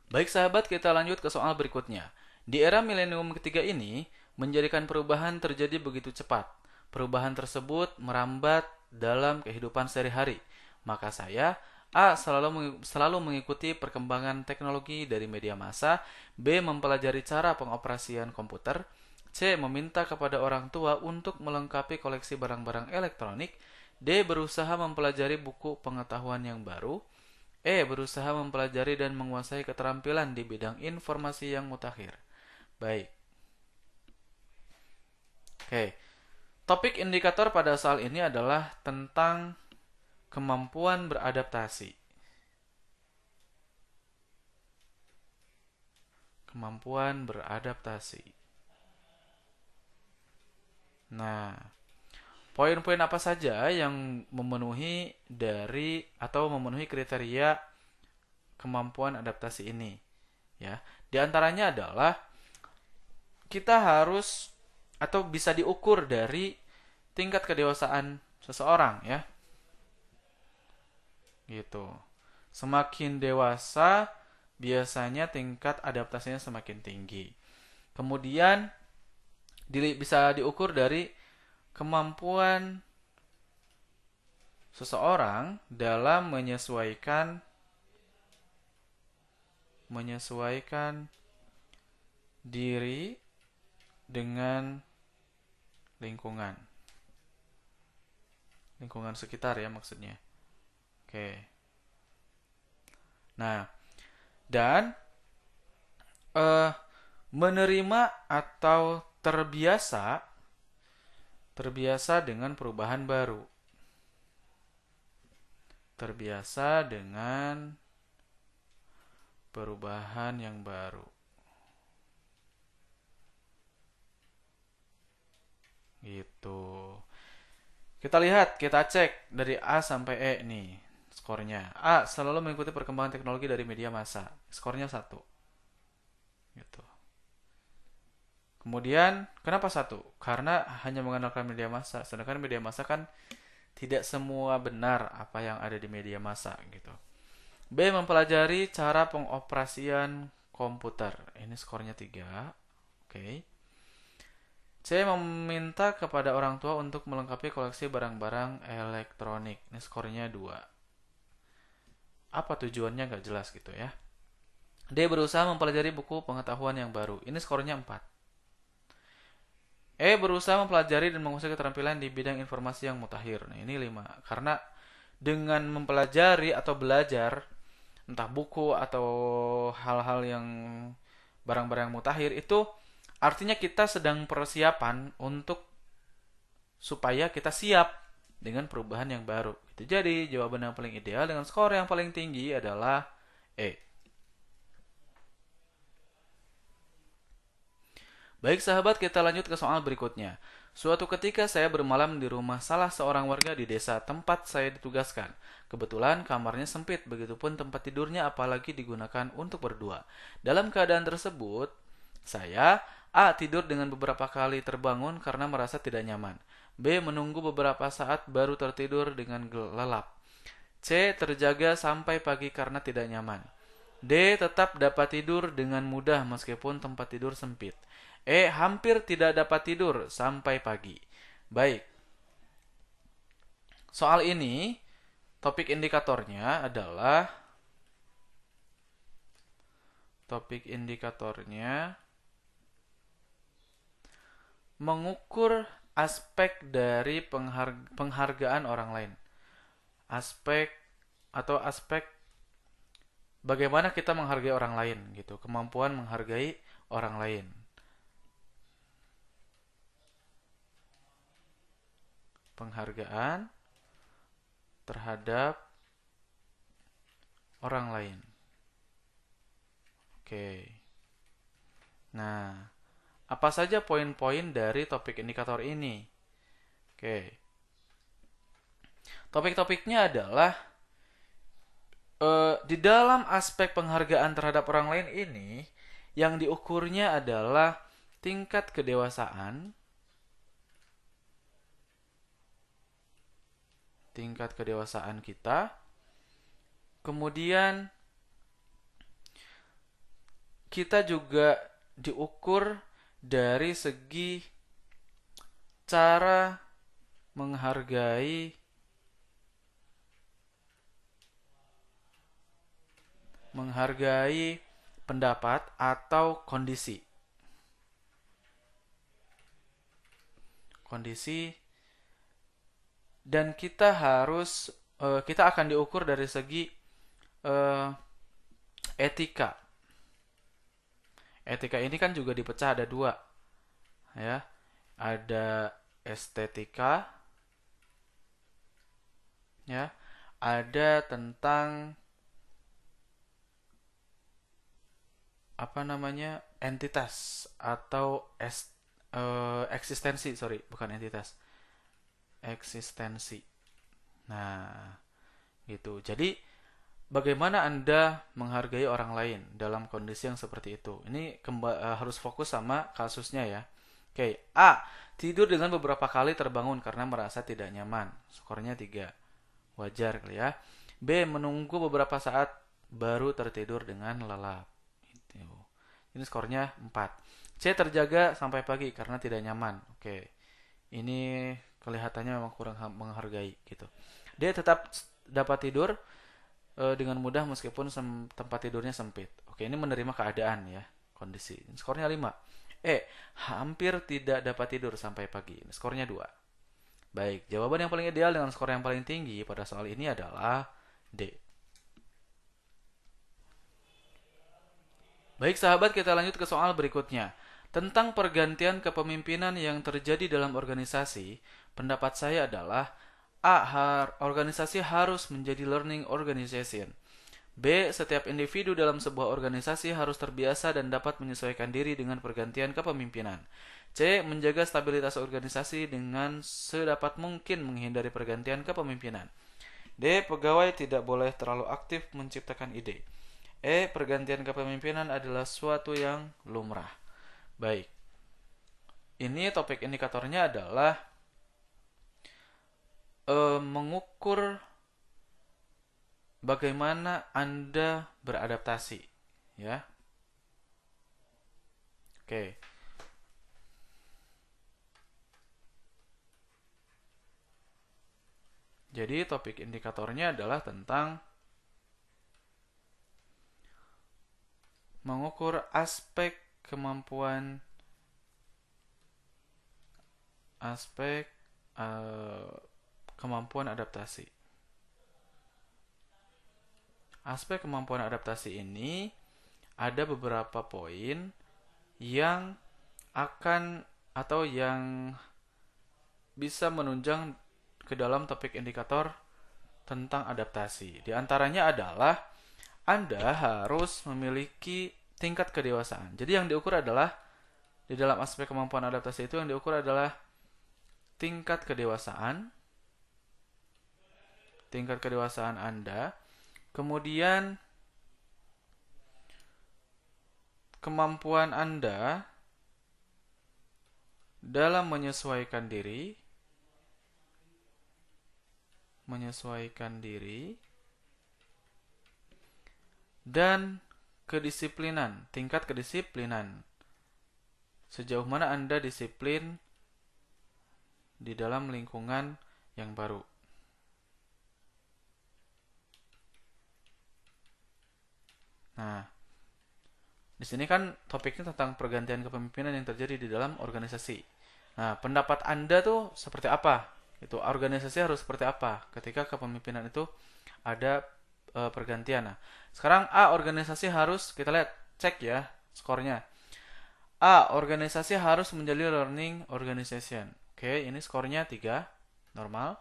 Baik sahabat, kita lanjut ke soal berikutnya. Di era milenium ketiga ini, menjadikan perubahan terjadi begitu cepat. Perubahan tersebut merambat dalam kehidupan sehari-hari. Maka saya, A. Selalu mengikuti perkembangan teknologi dari media massa, B. Mempelajari cara pengoperasian komputer, C. Meminta kepada orang tua untuk melengkapi koleksi barang-barang elektronik, D. Berusaha mempelajari buku pengetahuan yang baru, Berusaha mempelajari dan menguasai keterampilan di bidang informasi yang mutakhir. Baik. Oke. Topik indikator pada soal ini adalah tentang kemampuan beradaptasi. Kemampuan beradaptasi. Nah, poin-poin apa saja yang memenuhi dari atau memenuhi kriteria kemampuan adaptasi ini? Ya, di antaranya adalah kita harus atau bisa diukur dari tingkat kedewasaan seseorang ya. Gitu. Semakin dewasa biasanya tingkat adaptasinya semakin tinggi. Kemudian bisa diukur dari kemampuan seseorang dalam menyesuaikan diri dengan lingkungan. Lingkungan sekitar ya maksudnya. Oke. Nah, dan eh, menerima atau terbiasa dengan perubahan baru. Terbiasa dengan perubahan yang baru. Gitu. Kita lihat, kita cek dari A sampai E nih skornya. A selalu mengikuti perkembangan teknologi dari media massa. Skornya 1. Gitu. Kemudian, kenapa 1? Karena hanya mengandalkan media massa. Sedangkan media massa kan tidak semua benar apa yang ada di media massa gitu. B. Mempelajari cara pengoperasian komputer. Ini skornya 3. Oke. C. Meminta kepada orang tua untuk melengkapi koleksi barang-barang elektronik. Ini skornya 2. Apa tujuannya nggak jelas gitu ya. D. Berusaha mempelajari buku pengetahuan yang baru. Ini skornya 4. Berusaha mempelajari dan menguasai keterampilan di bidang informasi yang mutakhir. Nah, ini 5. Karena dengan mempelajari atau belajar entah buku atau hal-hal yang barang-barang yang mutakhir itu artinya kita sedang persiapan untuk supaya kita siap dengan perubahan yang baru. Itu jadi jawaban yang paling ideal dengan skor yang paling tinggi adalah E. Baik sahabat, kita lanjut ke soal berikutnya. Suatu ketika saya bermalam di rumah salah seorang warga di desa tempat saya ditugaskan. Kebetulan kamarnya sempit, begitupun tempat tidurnya apalagi digunakan untuk berdua. Dalam keadaan tersebut, saya A. Tidur dengan beberapa kali terbangun karena merasa tidak nyaman. B. Menunggu beberapa saat baru tertidur dengan lelap. C. Terjaga sampai pagi karena tidak nyaman. D. Tetap dapat tidur dengan mudah meskipun tempat tidur sempit. Hampir tidak dapat tidur sampai pagi. Baik, soal ini topik indikatornya mengukur aspek dari penghargaan orang lain. Aspek bagaimana kita menghargai orang lain gitu, kemampuan menghargai orang lain. Penghargaan terhadap orang lain. Oke. Nah, apa saja poin-poin dari topik indikator ini? Oke. Topik-topiknya adalah di dalam aspek penghargaan terhadap orang lain ini yang diukurnya adalah tingkat kedewasaan kita, kemudian kita juga diukur dari segi cara menghargai pendapat atau kondisi. Dan kita akan diukur dari segi etika. Etika ini kan juga dipecah ada dua, ya. Ada estetika, ya. Ada tentang entitas atau eksistensi, bukan entitas, eksistensi. Nah, gitu. Jadi bagaimana Anda menghargai orang lain dalam kondisi yang seperti itu? Ini harus fokus sama kasusnya ya. Oke, A. Tidur dengan beberapa kali terbangun karena merasa tidak nyaman. Skornya 3. Wajar kali ya. B. Menunggu beberapa saat baru tertidur dengan lelap. Ini skornya 4. C. Terjaga sampai pagi karena tidak nyaman. Oke. Ini kelihatannya memang kurang menghargai gitu. D. Tetap dapat tidur dengan mudah meskipun tempat tidurnya sempit. Oke, ini menerima keadaan ya, kondisi. Skornya 5. E. Hampir tidak dapat tidur sampai pagi. Skornya 2. Baik, jawaban yang paling ideal dengan skor yang paling tinggi pada soal ini adalah D. Baik sahabat, kita lanjut ke soal berikutnya. Tentang pergantian kepemimpinan yang terjadi dalam organisasi, pendapat saya adalah A. Organisasi harus menjadi learning organization. B. Setiap individu dalam sebuah organisasi harus terbiasa dan dapat menyesuaikan diri dengan pergantian kepemimpinan. C. Menjaga stabilitas organisasi dengan sedapat mungkin menghindari pergantian kepemimpinan. D. Pegawai tidak boleh terlalu aktif menciptakan ide. E. Pergantian kepemimpinan adalah suatu yang lumrah. Baik. Ini topik indikatornya adalah mengukur bagaimana Anda beradaptasi, ya. Oke. Jadi topik indikatornya adalah tentang mengukur aspek kemampuan adaptasi. Aspek kemampuan adaptasi ini ada beberapa poin yang bisa menunjang ke dalam topik indikator tentang adaptasi. Di antaranya adalah Anda harus memiliki tingkat kedewasaan. Jadi yang diukur adalah di dalam aspek kemampuan adaptasi itu yang diukur adalah tingkat kedewasaan Anda, kemudian kemampuan Anda dalam menyesuaikan diri, dan tingkat kedisiplinan. Sejauh mana Anda disiplin di dalam lingkungan yang baru. Nah, di sini kan topiknya tentang pergantian kepemimpinan yang terjadi di dalam organisasi. Nah, pendapat Anda tuh seperti apa? Itu organisasi harus seperti apa ketika kepemimpinan itu ada pergantian. Nah, sekarang A, organisasi harus, kita lihat, cek ya skornya. A, organisasi harus menjadi learning organization. Oke, ini skornya 3, normal.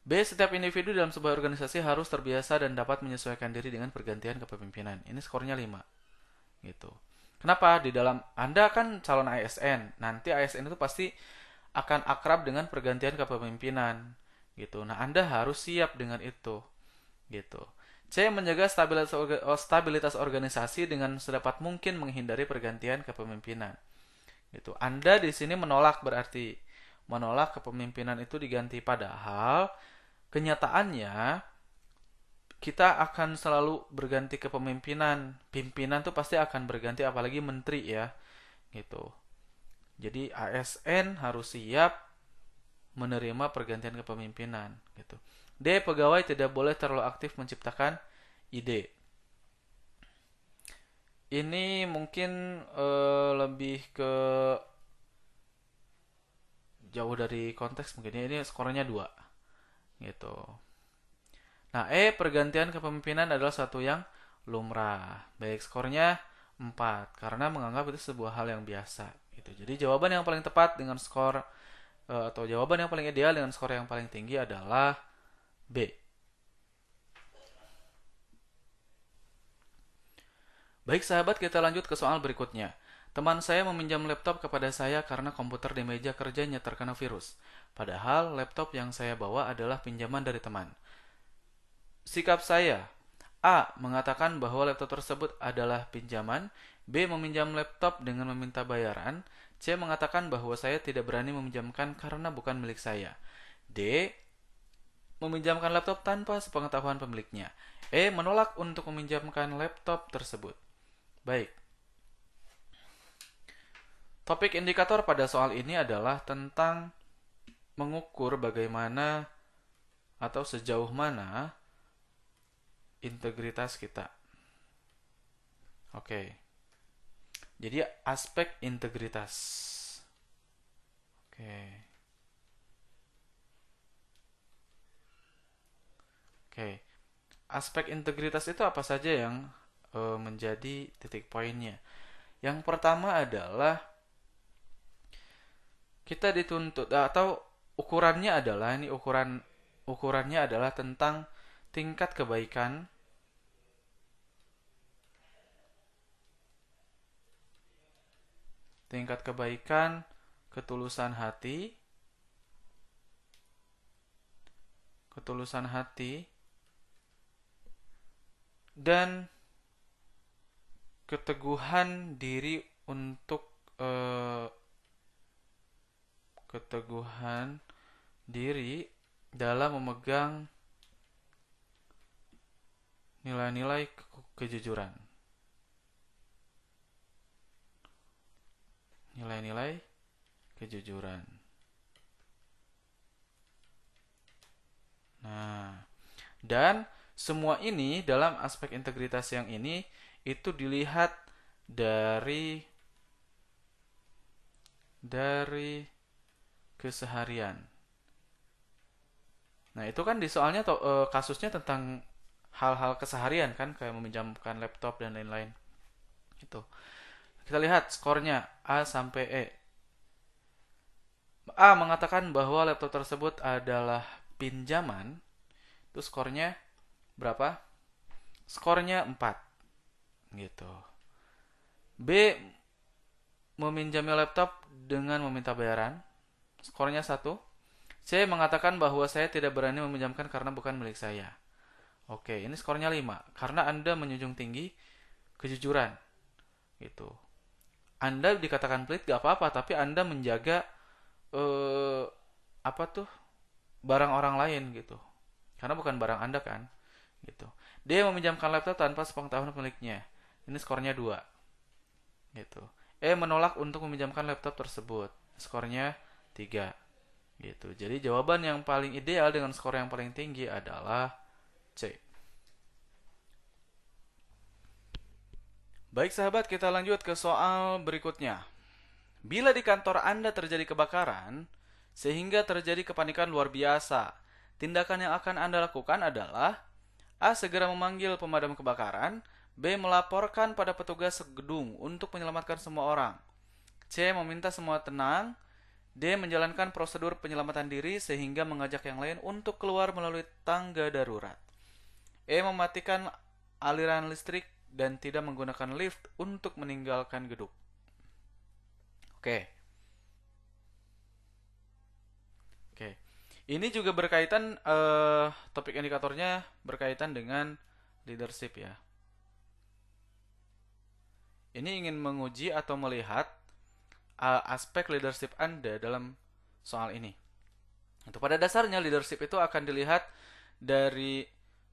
B, setiap individu dalam sebuah organisasi harus terbiasa dan dapat menyesuaikan diri dengan pergantian kepemimpinan. Ini skornya 5. Gitu. Kenapa? Di dalam Anda kan calon ASN. Nanti ASN itu pasti akan akrab dengan pergantian kepemimpinan. Gitu. Nah, Anda harus siap dengan itu. Gitu. C, menjaga stabilitas organisasi dengan sedapat mungkin menghindari pergantian kepemimpinan. Gitu. Anda di sini menolak kepemimpinan itu diganti, padahal kenyataannya kita akan selalu berganti kepemimpinan. Pimpinan tuh pasti akan berganti, apalagi menteri ya, gitu. Jadi ASN harus siap menerima pergantian kepemimpinan, gitu. D. Pegawai tidak boleh terlalu aktif menciptakan ide. Ini mungkin lebih ke jauh dari konteks mungkin ya. Ini skornya 2 gitu. Nah, pergantian kepemimpinan adalah suatu yang lumrah. Baik, skornya 4 karena menganggap itu sebuah hal yang biasa gitu. Jadi jawaban yang paling tepat dengan skor atau jawaban yang paling ideal dengan skor yang paling tinggi adalah B. Baik sahabat, kita lanjut ke soal berikutnya. Teman saya meminjam laptop kepada saya karena komputer di meja kerjanya terkena virus. Padahal laptop yang saya bawa adalah pinjaman dari teman. Sikap saya: A. Mengatakan bahwa laptop tersebut adalah pinjaman. B. Meminjam laptop dengan meminta bayaran. C. Mengatakan bahwa saya tidak berani meminjamkan karena bukan milik saya. D. Meminjamkan laptop tanpa sepengetahuan pemiliknya. E. Menolak untuk meminjamkan laptop tersebut. Baik. Topik indikator pada soal ini adalah tentang mengukur bagaimana atau sejauh mana integritas kita. Oke. Jadi aspek integritas. Oke. Oke. Aspek integritas itu apa saja yang menjadi titik poinnya? Yang pertama adalah kita dituntut atau ukurannya adalah ukurannya adalah tentang tingkat kebaikan ketulusan hati dan keteguhan diri untuk dalam memegang nilai-nilai kejujuran. Nilai-nilai kejujuran. Nah, dan semua ini dalam aspek integritas yang ini itu dilihat dari keseharian. Nah, itu kan di soalnya kasusnya tentang hal-hal keseharian kan, kayak meminjamkan laptop dan lain-lain. Itu. Kita lihat skornya A sampai E. A mengatakan bahwa laptop tersebut adalah pinjaman. Itu skornya berapa? Skornya 4. Gitu. B meminjami laptop dengan meminta bayaran. Skornya 1. C mengatakan bahwa saya tidak berani meminjamkan karena bukan milik saya. Oke, ini skornya 5. Karena Anda menjunjung tinggi kejujuran. Gitu. Anda dikatakan pelit gak apa-apa, tapi Anda menjaga barang orang lain gitu. Karena bukan barang Anda kan, gitu. Dia meminjamkan laptop tanpa sepengetahuan pemiliknya. Ini skornya 2. Gitu. E menolak untuk meminjamkan laptop tersebut. Skornya 3. Gitu. Jadi jawaban yang paling ideal dengan skor yang paling tinggi adalah C. Baik sahabat, kita lanjut ke soal berikutnya. Bila di kantor Anda terjadi kebakaran, sehingga terjadi kepanikan luar biasa, tindakan yang akan Anda lakukan adalah A. Segera memanggil pemadam kebakaran. B. Melaporkan pada petugas gedung untuk menyelamatkan semua orang. C. Meminta semua tenang. D. Menjalankan prosedur penyelamatan diri sehingga mengajak yang lain untuk keluar melalui tangga darurat. E. Mematikan aliran listrik dan tidak menggunakan lift untuk meninggalkan gedung. Oke. Ini juga berkaitan, topik indikatornya berkaitan dengan leadership ya. Ini ingin menguji atau melihat aspek leadership Anda dalam soal ini. Untuk pada dasarnya leadership itu akan dilihat dari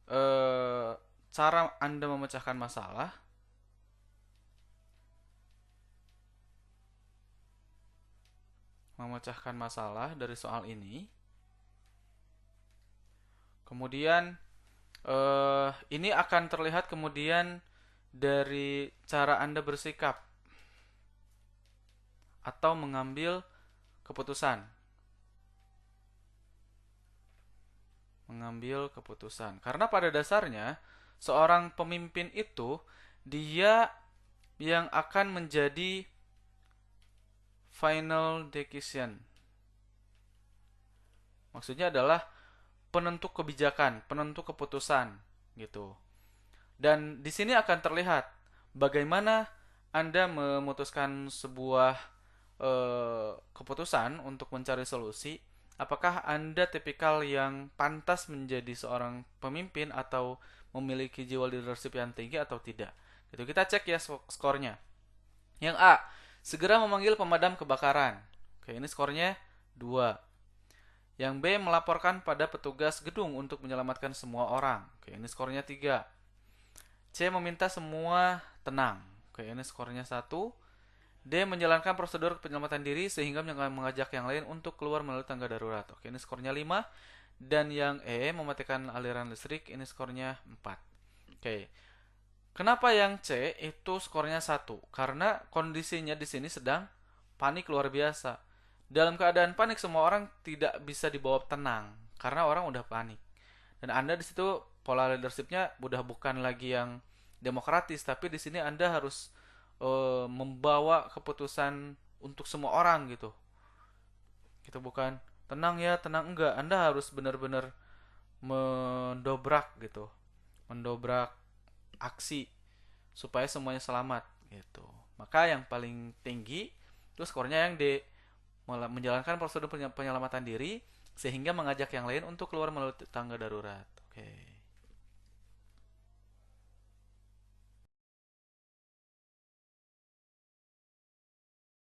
eh, cara Anda memecahkan masalah dari soal ini. Kemudian ini akan terlihat kemudian dari cara Anda bersikap atau mengambil keputusan. Karena pada dasarnya seorang pemimpin itu dia yang akan menjadi final decision. Maksudnya adalah penentu kebijakan, penentu keputusan gitu. Dan di sini akan terlihat bagaimana Anda memutuskan sebuah keputusan untuk mencari solusi. Apakah Anda tipikal yang pantas menjadi seorang pemimpin atau memiliki jiwa leadership yang tinggi atau tidak? Gitu. Kita cek ya skornya. Yang A, segera memanggil pemadam kebakaran. Oke, ini skornya 2. Yang B, melaporkan pada petugas gedung untuk menyelamatkan semua orang. Oke, ini skornya 3. C, meminta semua tenang. Oke, ini skornya 1. D, menjalankan prosedur penyelamatan diri sehingga mengajak yang lain untuk keluar melalui tangga darurat. Oke, ini skornya 5. Dan yang E, mematikan aliran listrik, ini skornya 4. Oke. Kenapa yang C itu skornya 1? Karena kondisinya di sini sedang panik luar biasa. Dalam keadaan panik semua orang tidak bisa dibawa tenang karena orang udah panik. Dan Anda di situ pola leadershipnya udah bukan lagi yang demokratis, tapi di sini Anda harus membawa keputusan untuk semua orang gitu. Gitu bukan tenang ya, tenang enggak. Anda harus benar-benar mendobrak gitu. Mendobrak aksi supaya semuanya selamat gitu. Maka yang paling tinggi itu skornya yang D, menjalankan prosedur penyelamatan diri sehingga mengajak yang lain untuk keluar melalui tangga darurat. Oke.